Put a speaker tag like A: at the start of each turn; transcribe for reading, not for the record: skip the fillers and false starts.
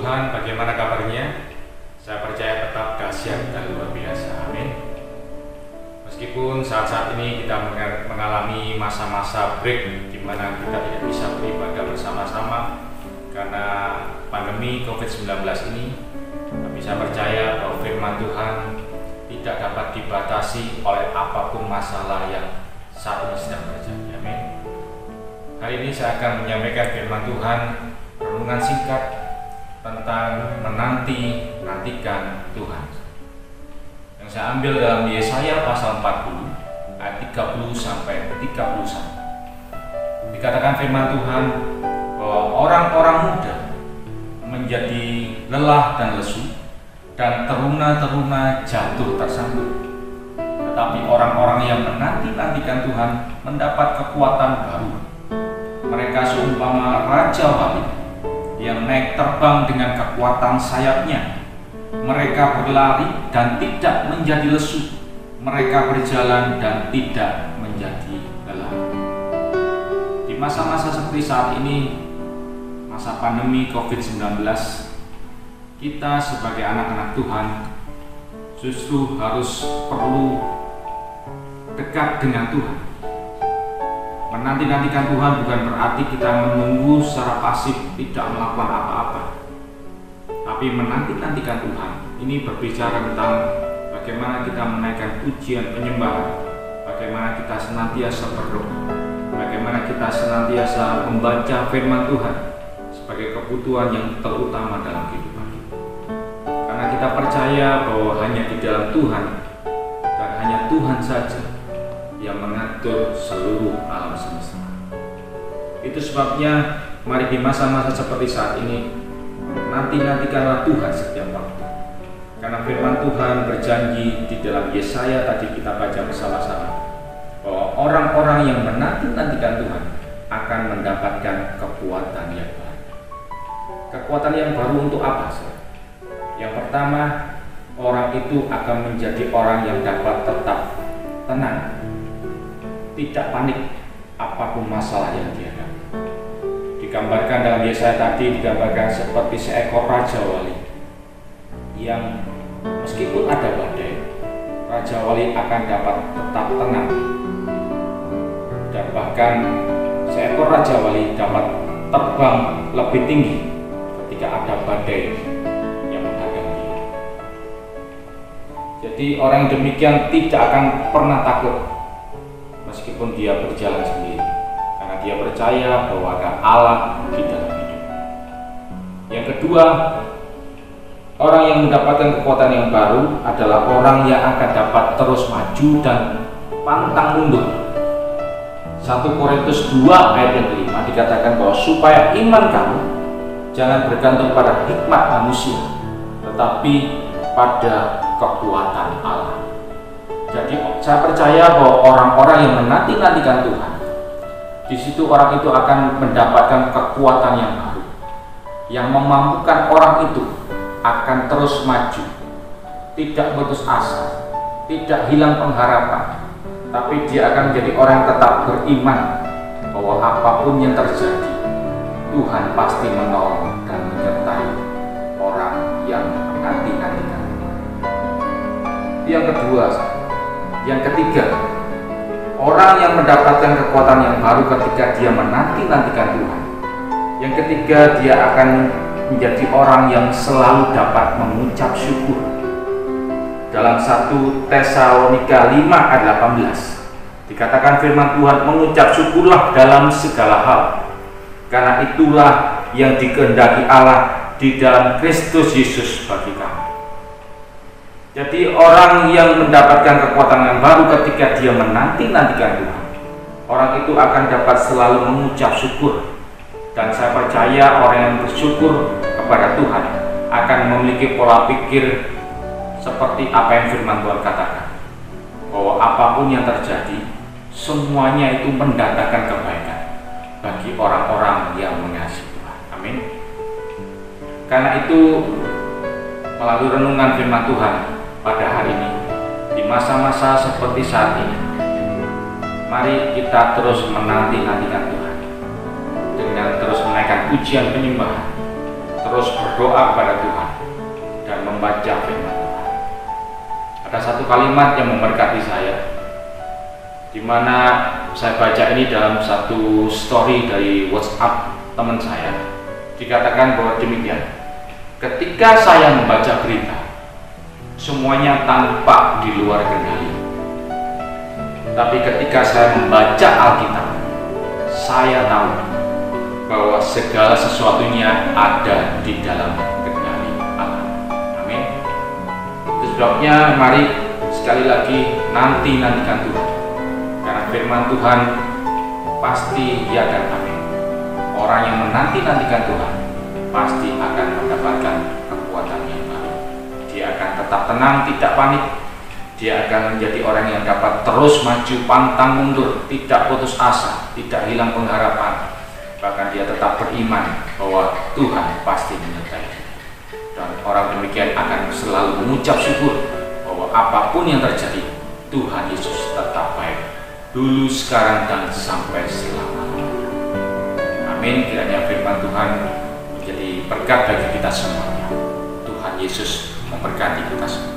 A: Tuhan, bagaimana kabarnya? Saya percaya tetap dahsyat dan luar biasa. Amin. Meskipun saat-saat ini kita mengalami masa-masa break di mana kita tidak bisa beribadah bersama-sama karena pandemi COVID-19 ini, tapi saya percaya bahwa firman Tuhan tidak dapat dibatasi oleh apapun masalah yang saat ini sedang terjadi. Amin. Hari ini saya akan menyampaikan firman Tuhan, renungan singkat tentang menanti-nantikan Tuhan, yang saya ambil dalam Yesaya pasal 40 ayat 30 sampai 31. Dikatakan firman Tuhan bahwa orang-orang muda menjadi lelah dan lesu, dan teruna-teruna jatuh tersandung. Tetapi orang-orang yang menanti-nantikan Tuhan mendapat kekuatan baru. Mereka seumpama raja wali yang naik terbang dengan kekuatan sayapnya. Mereka berlari dan tidak menjadi lesu. Mereka berjalan dan tidak menjadi lelah. Di masa-masa seperti saat ini, masa pandemi COVID-19, kita sebagai anak-anak Tuhan justru harus perlu dekat dengan Tuhan. Menanti-nantikan Tuhan bukan berarti kita menunggu secara pasif, tidak melakukan apa-apa. Tapi menanti-nantikan Tuhan ini berbicara tentang bagaimana kita menaikkan pujian penyembahan, bagaimana kita senantiasa berdoa, bagaimana kita senantiasa membaca firman Tuhan sebagai kebutuhan yang terutama dalam kehidupan kita. Karena kita percaya bahwa hanya di dalam Tuhan dan hanya Tuhan saja yang mengatur seluruh alam semesta. Itu sebabnya mari di masa-masa seperti saat ini nantikanlah Tuhan setiap waktu. Karena firman Tuhan berjanji di dalam Yesaya tadi kita baca bersama-sama bahwa orang-orang yang menantikan Tuhan akan mendapatkan kekuatan yang baru. Kekuatan yang baru untuk apa sih? Yang pertama, orang itu akan menjadi orang yang dapat tetap tenang, tidak panik apapun masalah yang dihadapi. Digambarkan dalam Yesaya tadi, digambarkan seperti seekor raja wali yang meskipun ada badai, raja wali akan dapat tetap tenang, dan bahkan seekor raja wali dapat terbang lebih tinggi ketika ada badai yang menghadang dia. Jadi orang yang demikian tidak akan pernah takut meskipun dia berjalan sendiri, karena dia percaya bahwa ada Allah di dalam hidup. Yang kedua, orang yang mendapatkan kekuatan yang baru adalah orang yang akan dapat terus maju dan pantang mundur. 1 Korintus 2 ayat yang kelima dikatakan bahwa supaya iman kamu jangan bergantung pada hikmat manusia, tetapi pada kekuatan Allah. Jadi saya percaya bahwa orang-orang yang menanti-nantikan Tuhan, di situ orang itu akan mendapatkan kekuatan yang baru, yang memampukan orang itu akan terus maju, tidak putus asa, tidak hilang pengharapan, tapi dia akan menjadi orang yang tetap beriman bahwa apapun yang terjadi, Tuhan pasti menolong dan menyertai orang yang menanti-nantikan Tuhan. Yang kedua, yang ketiga, orang yang mendapatkan kekuatan yang baru ketika dia menanti-nantikan Tuhan. Yang ketiga, dia akan menjadi orang yang selalu dapat mengucap syukur. Dalam 1 Tesalonika 5 ayat 18 dikatakan firman Tuhan, mengucap syukurlah dalam segala hal, karena itulah yang dikehendaki Allah di dalam Kristus Yesus bagi kamu. Jadi orang yang mendapatkan kekuatan yang baru ketika dia menanti-nantikan Tuhan, orang itu akan dapat selalu mengucap syukur. Dan saya percaya orang yang bersyukur kepada Tuhan akan memiliki pola pikir seperti apa yang firman Tuhan katakan, bahwa apapun yang terjadi, semuanya itu mendatangkan kebaikan bagi orang-orang yang mengasihi Tuhan. Amin. Karena itu, melalui renungan firman Tuhan pada hari ini, di masa-masa seperti saat ini, mari kita terus menanti-nantikan Tuhan dengan terus menaikkan pujian penyembahan, terus berdoa kepada Tuhan dan membaca firman Tuhan. Ada satu kalimat yang memberkati saya, di mana saya baca ini dalam satu story dari WhatsApp teman saya. Dikatakan bahwa demikian, ketika saya membaca berita, semuanya tampak di luar kendali. Tapi ketika saya membaca Alkitab, saya tahu bahwa segala sesuatunya ada di dalam kendali Allah. Amin. Itu sebabnya mari sekali lagi nantikan Tuhan. Karena firman Tuhan pasti ya dan amin. Orang yang menantikan Tuhan pasti akan mendapatkan kekuatan yang baru. Dia akan tetap tenang, tidak panik. Dia akan menjadi orang yang dapat terus maju, pantang mundur, tidak putus asa, tidak hilang pengharapan. Bahkan dia tetap beriman bahwa Tuhan pasti menyertai. Dan orang demikian akan selalu mengucap syukur bahwa apapun yang terjadi, Tuhan Yesus tetap baik, dulu, sekarang, dan sampai selamanya. Amin. Kiranya firman Tuhan menjadi berkat bagi kita semuanya. Tuhan Yesus memberkati kita semua.